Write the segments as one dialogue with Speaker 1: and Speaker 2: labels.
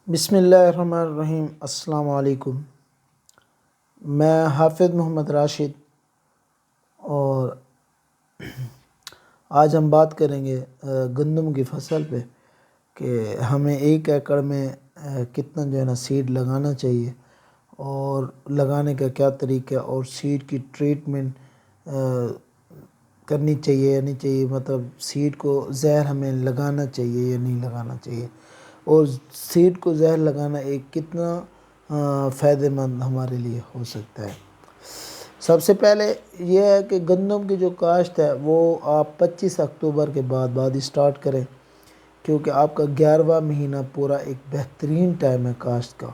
Speaker 1: بسم اللہ الرحمن الرحیم۔ السلام علیکم۔ میں حافظ محمد راشد اور آج ہم بات کریں گے گندم کی فصل پہ کہ ہمیں 1 ایکڑ میں کتنا سیڈ لگانا چاہیے اور لگانے کا کیا طریقہ اور سیڈ کی ٹریٹمنٹ کرنی چاہیے یا نہیں چاہیے، مطلب سیڈ کو زہر ہمیں لگانا چاہیے یا نہیں لگانا چاہیے، اور سیڈ کو زہر لگانا ایک کتنا فائدہ مند ہمارے لیے ہو سکتا ہے۔ سب سے پہلے یہ ہے کہ گندم کی جو کاشت ہے وہ آپ 25 اکتوبر کے بعد اسٹارٹ کریں، کیونکہ آپ کا 11واں مہینہ پورا ایک بہترین ٹائم ہے کاشت کا۔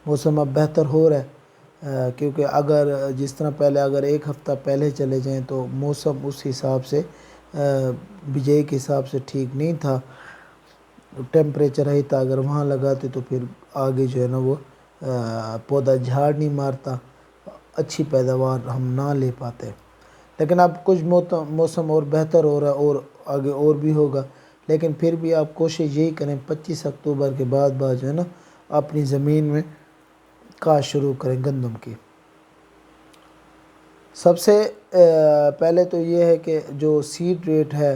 Speaker 1: موسم اب بہتر ہو رہا ہے، کیونکہ اگر جس طرح پہلے اگر 1 ہفتہ پہلے چلے جائیں تو موسم اس حساب سے بجائی کے حساب سے ٹھیک نہیں تھا، ٹیمپریچر ہی تھا، اگر وہاں لگاتے تو پھر آگے وہ پودا جھاڑ نہیں مارتا، اچھی پیداوار ہم نہ لے پاتے۔ لیکن اب کچھ موسم اور بہتر ہو رہا ہے اور آگے اور بھی ہوگا، لیکن پھر بھی آپ کوشش یہی کریں 25 اکتوبر کے بعد اپنی زمین میں کاشت شروع کریں گندم کی۔ سب سے پہلے تو یہ ہے کہ جو سیڈ ریٹ ہے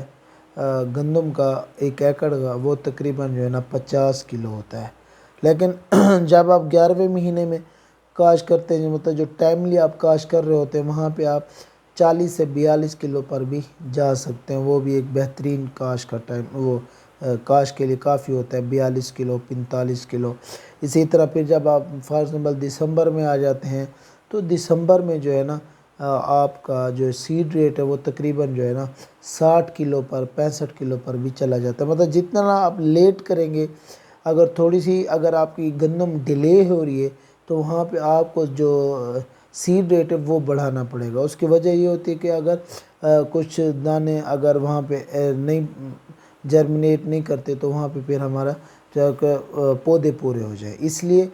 Speaker 1: گندم کا 1 ایکڑ کا، وہ تقریباً 50 کلو ہوتا ہے، لیکن جب آپ 11ویں مہینے میں کاشت کرتے ہیں، مطلب جو ٹائملی آپ کاشت کر رہے ہوتے ہیں، وہاں پہ آپ 40 سے 42 کلو پر بھی جا سکتے ہیں، وہ بھی ایک بہترین کاشت کا ٹائم، وہ کاشت کے لیے کافی ہوتا ہے 42 کلو 45 کلو۔ اسی طرح پھر جب آپ فار ایگزامپل دسمبر میں آ جاتے ہیں تو دسمبر میں آپ کا جو سیڈ ریٹ ہے وہ تقریباً 60 کلو پر 65 کلو پر بھی چلا جاتا ہے۔ مطلب جتنا آپ لیٹ کریں گے، اگر تھوڑی سی اگر آپ کی گندم ڈیلے ہو رہی ہے تو وہاں پہ آپ کو جو سیڈ ریٹ ہے وہ بڑھانا پڑے گا۔ اس کی وجہ یہ ہوتی ہے کہ اگر کچھ دانے اگر وہاں پہ نہیں جرمنیٹ نہیں کرتے تو وہاں پہ پھر ہمارا پودے پورے ہو جائیں۔ اس لیے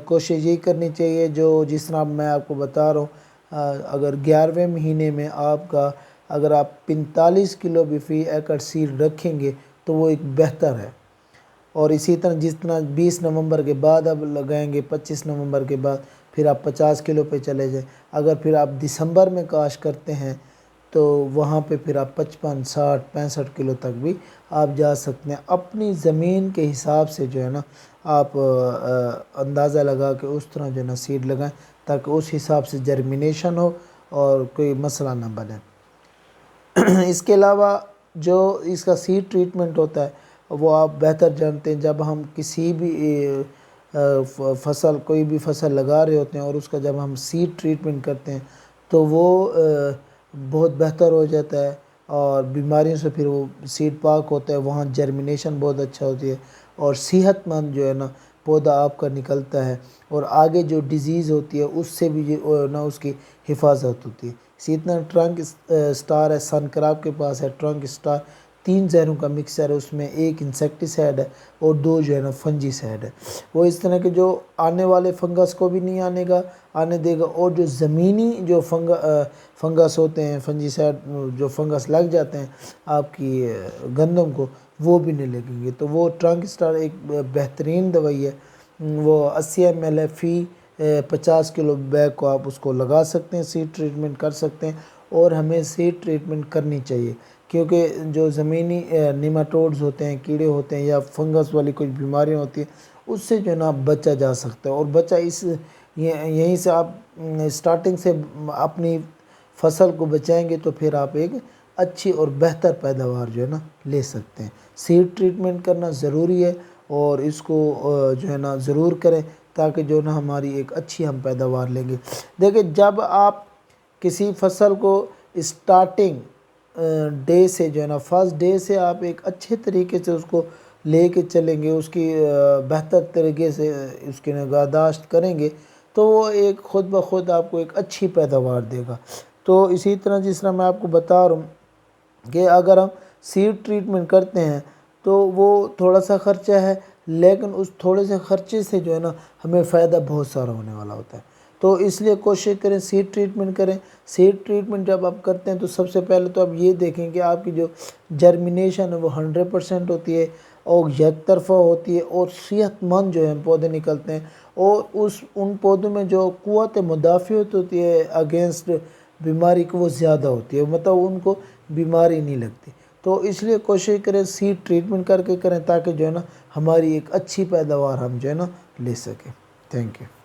Speaker 1: کوشش یہی کرنی چاہیے، جس طرح میں آپ کو بتا رہا ہوں، اگر 11ویں مہینے میں اگر آپ 45 کلو بھی فی ایکڑ سیڈ رکھیں گے تو وہ ایک بہتر ہے۔ اور اسی طرح جس طرح 20 نومبر کے بعد اب لگائیں گے، 25 نومبر کے بعد پھر آپ 50 کلو پہ چلے جائیں۔ اگر پھر آپ دسمبر میں کاشت کرتے ہیں تو وہاں پہ پھر آپ 55 60 65 کلو تک بھی آپ جا سکتے ہیں۔ اپنی زمین کے حساب سے آپ اندازہ لگا کے اس طرح سیڈ لگائیں تاکہ اس حساب سے جرمینیشن ہو اور کوئی مسئلہ نہ بنے۔ اس کے علاوہ جو اس کا سیڈ ٹریٹمنٹ ہوتا ہے وہ آپ بہتر جانتے ہیں۔ جب ہم کسی بھی فصل کوئی بھی فصل لگا رہے ہوتے ہیں اور اس کا جب ہم سیڈ ٹریٹمنٹ کرتے ہیں تو وہ بہت بہتر ہو جاتا ہے، اور بیماریوں سے پھر وہ سیڈ پاک ہوتا ہے، وہاں جرمینیشن بہت اچھا ہوتی ہے اور صحت مند پودا آپ کا نکلتا ہے، اور آگے جو ڈیزیز ہوتی ہے اس سے بھی اس کی حفاظت ہوتی ہے۔ اسی طرح ٹرنک سٹار ہے، سن کراپ کے پاس ہے ٹرنک سٹار، 3 زہروں کا مکسر ہے، اس میں 1 انسیکٹی سائڈ ہے اور 2 فنجی سائڈ ہے۔ وہ اس طرح کے جو آنے والے فنگس کو بھی نہیں آنے دے گا، اور جو زمینی جو فنگس ہوتے ہیں، فنجی سائڈ جو فنگس لگ جاتے ہیں آپ کی گندم کو، وہ بھی نہیں لگیں گے۔ تو وہ ٹرنک سٹار ایک بہترین دوائی ہے، وہ 80 ml ہے، فی 50 کلو بیگ کو آپ اس کو لگا سکتے ہیں، سیڈ ٹریٹمنٹ کر سکتے ہیں، اور ہمیں سیڈ ٹریٹمنٹ کرنی چاہیے، کیونکہ جو زمینی نیماٹوڈز ہوتے ہیں، کیڑے ہوتے ہیں یا فنگس والی کچھ بیماریاں ہوتی ہیں، اس سے بچا جا سکتا ہے۔ اور یہیں سے آپ سٹارٹنگ سے اپنی فصل کو بچائیں گے تو پھر آپ ایک اچھی اور بہتر پیداوار لے سکتے ہیں۔ سیڈ ٹریٹمنٹ کرنا ضروری ہے اور اس کو ضرور کریں تاکہ ہماری ایک اچھی ہم پیداوار لیں گے۔ دیکھیں، جب آپ کسی فصل کو اسٹارٹنگ ڈے سے فرسٹ ڈے سے آپ ایک اچھے طریقے سے اس کو لے کے چلیں گے، اس کی بہتر طریقے سے اس کی نگہداشت کریں گے تو وہ ایک خود بخود آپ کو ایک اچھی پیداوار دے گا۔ تو اسی طرح جس طرح میں آپ کو بتا رہا ہوں کہ اگر ہم سیڈ ٹریٹمنٹ کرتے ہیں تو وہ تھوڑا سا خرچہ ہے، لیکن اس تھوڑے سے خرچے سے ہمیں فائدہ بہت سارا ہونے والا ہوتا ہے۔ تو اس لیے کوشش کریں سیڈ ٹریٹمنٹ کریں۔ سیڈ ٹریٹمنٹ جب آپ کرتے ہیں تو سب سے پہلے تو آپ یہ دیکھیں کہ آپ کی جو جرمینیشن ہے وہ 100% ہوتی ہے، اور یک طرفہ ہوتی ہے اور صحت مند جو ہے پودے نکلتے ہیں، اور ان پودوں میں جو قوت مدافعت ہوتی ہے اگینسٹ بیماری کو وہ زیادہ ہوتی ہے، مطلب ان کو بیماری نہیں لگتی۔ تو اس لیے کوشش کریں سیڈ ٹریٹمنٹ کر کے کریں، تاکہ جو ہے نا ہماری ایک اچھی پیداوار ہم جو ہے نا لے سکیں۔ Thank you.